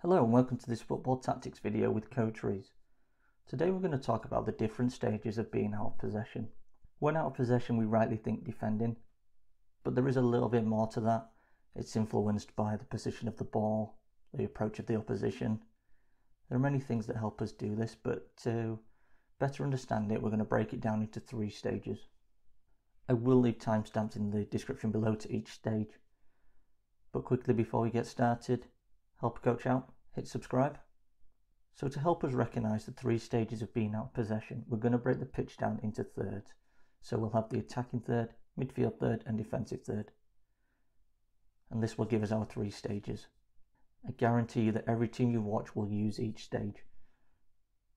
Hello and welcome to this football tactics video with Coach Rees. Today we're going to talk about the different stages of being out of possession. When out of possession we rightly think defending, but there is a little bit more to that. It's influenced by the position of the ball, the approach of the opposition. There are many things that help us do this, but to better understand it we're going to break it down into 3 stages. I will leave timestamps in the description below to each stage, but quickly before we get started, help a coach out, hit subscribe. So to help us recognise the 3 stages of being out of possession, we're going to break the pitch down into thirds. So we'll have the attacking third, midfield third and defensive third. And this will give us our 3 stages. I guarantee you that every team you watch will use each stage.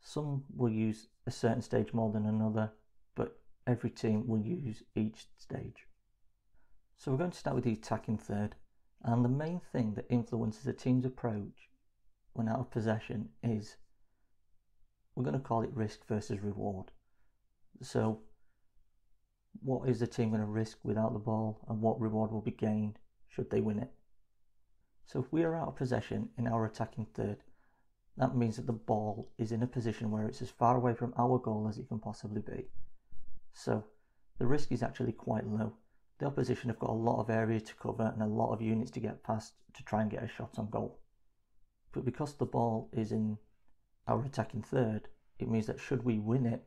Some will use a certain stage more than another, but every team will use each stage. So we're going to start with the attacking third. And the main thing that influences a team's approach when out of possession is, we're going to call it risk versus reward. So what is the team going to risk without the ball and what reward will be gained should they win it? So if we are out of possession in our attacking third, that means that the ball is in a position where it's as far away from our goal as it can possibly be. So the risk is actually quite low. The opposition have got a lot of area to cover and a lot of units to get past to try and get a shot on goal. But because the ball is in our attacking third, it means that should we win it,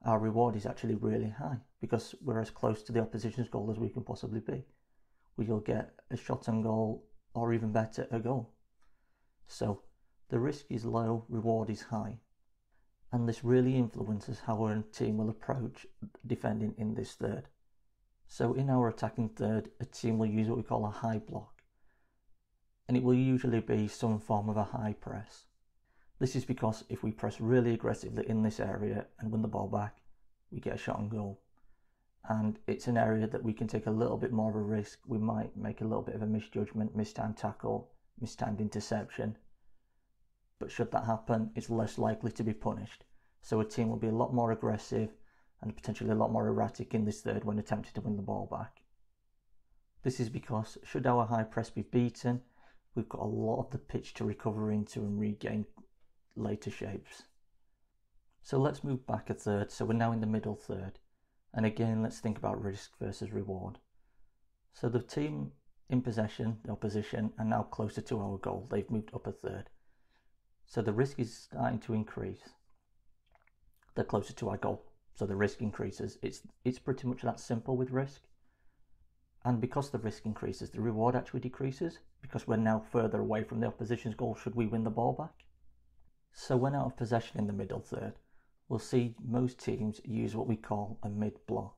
our reward is actually really high because we're as close to the opposition's goal as we can possibly be. We'll get a shot on goal or even better, a goal. So the risk is low, reward is high. And this really influences how our team will approach defending in this third. So in our attacking third, a team will use what we call a high block, and it will usually be some form of a high press. This is because if we press really aggressively in this area and win the ball back, we get a shot on goal. And it's an area that we can take a little bit more of a risk. We might make a little bit of a misjudgment, mistimed tackle, mistimed interception. But should that happen, it's less likely to be punished. So a team will be a lot more aggressive and potentially a lot more erratic in this third when attempting to win the ball back. This is because should our high press be beaten, we've got a lot of the pitch to recover into and regain later shapes. So let's move back a third. So we're now in the middle third. And again, let's think about risk versus reward. So the team in possession, the opposition, are now closer to our goal. They've moved up a third. So the risk is starting to increase. They're closer to our goal. So the risk increases. It's pretty much that simple with risk. And because the risk increases, the reward actually decreases because we're now further away from the opposition's goal should we win the ball back. So when out of possession in the middle third, we'll see most teams use what we call a mid-block.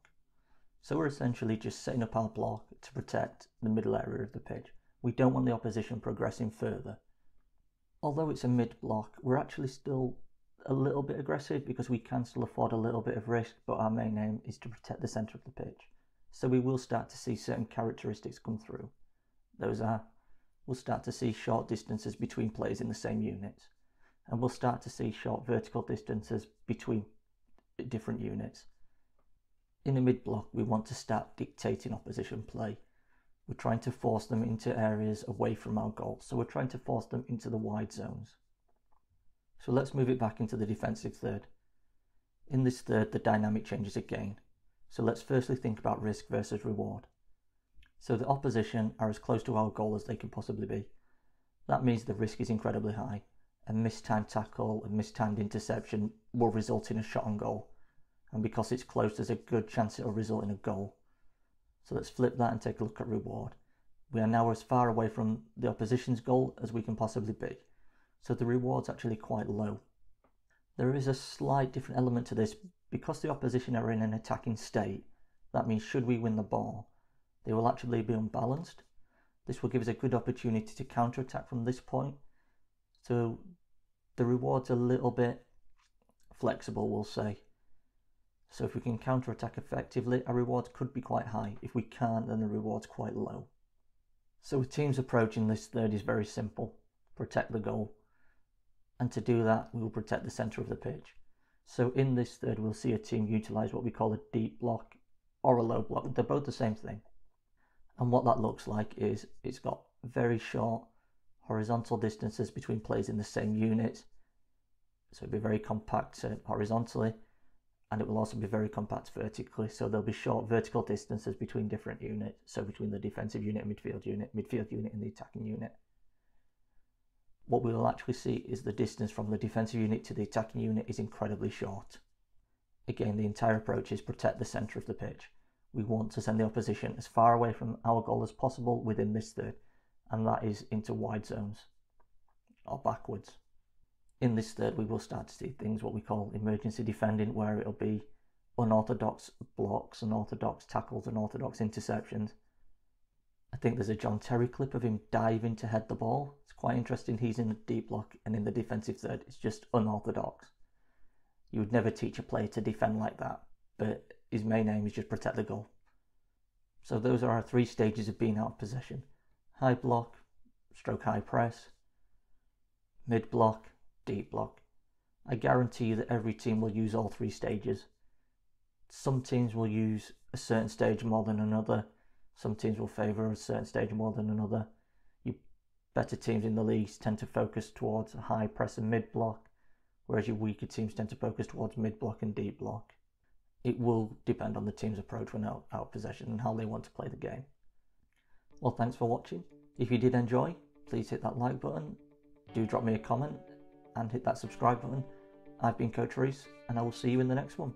So we're essentially just setting up our block to protect the middle area of the pitch. We don't want the opposition progressing further. Although it's a mid-block, we're actually still a little bit aggressive because we can still afford a little bit of risk, but our main aim is to protect the centre of the pitch. So we will start to see certain characteristics come through. We'll start to see short distances between players in the same units, and we'll start to see short vertical distances between different units. In a mid-block, we want to start dictating opposition play. We're trying to force them into areas away from our goal, so we're trying to force them into the wide zones. So let's move it back into the defensive third. In this third, the dynamic changes again. So let's firstly think about risk versus reward. So the opposition are as close to our goal as they can possibly be. That means the risk is incredibly high. A mistimed tackle, a mistimed interception will result in a shot on goal. And because it's close, there's a good chance it will result in a goal. So let's flip that and take a look at reward. We are now as far away from the opposition's goal as we can possibly be. So the reward's actually quite low. There is a slight different element to this. Because the opposition are in an attacking state, that means should we win the ball, they will actually be unbalanced. This will give us a good opportunity to counter-attack from this point. So the reward's a little bit flexible, we'll say. So if we can counter-attack effectively, our rewards could be quite high. If we can't, then the reward's quite low. So a team's approach in this third is very simple. Protect the goal. And to do that, we will protect the centre of the pitch. So in this third, we'll see a team utilise what we call a deep block or a low block. They're both the same thing. And what that looks like is it's got very short horizontal distances between players in the same unit. So it'll be very compact horizontally, and it will also be very compact vertically. So there'll be short vertical distances between different units. So between the defensive unit and midfield unit and the attacking unit. What we will actually see is the distance from the defensive unit to the attacking unit is incredibly short. Again, the entire approach is protect the centre of the pitch. We want to send the opposition as far away from our goal as possible within this third, and that is into wide zones or backwards. In this third, we will start to see things what we call emergency defending, where it'll be unorthodox blocks, unorthodox tackles, unorthodox interceptions. I think there's a John Terry clip of him diving to head the ball. It's quite interesting. He's in the deep block, and in the defensive third, it's just unorthodox. You would never teach a player to defend like that, but his main aim is just protect the goal. So those are our 3 stages of being out of possession: high block, stroke high press, mid block, deep block. I guarantee you that every team will use all 3 stages. Some teams will use a certain stage more than another. Some teams will favour a certain stage more than another. Your better teams in the leagues tend to focus towards high press and mid block, whereas your weaker teams tend to focus towards mid block and deep block. It will depend on the team's approach when out of possession and how they want to play the game. Well, thanks for watching. If you did enjoy, please hit that like button, do drop me a comment, and hit that subscribe button. I've been Coach Reese, and I will see you in the next one.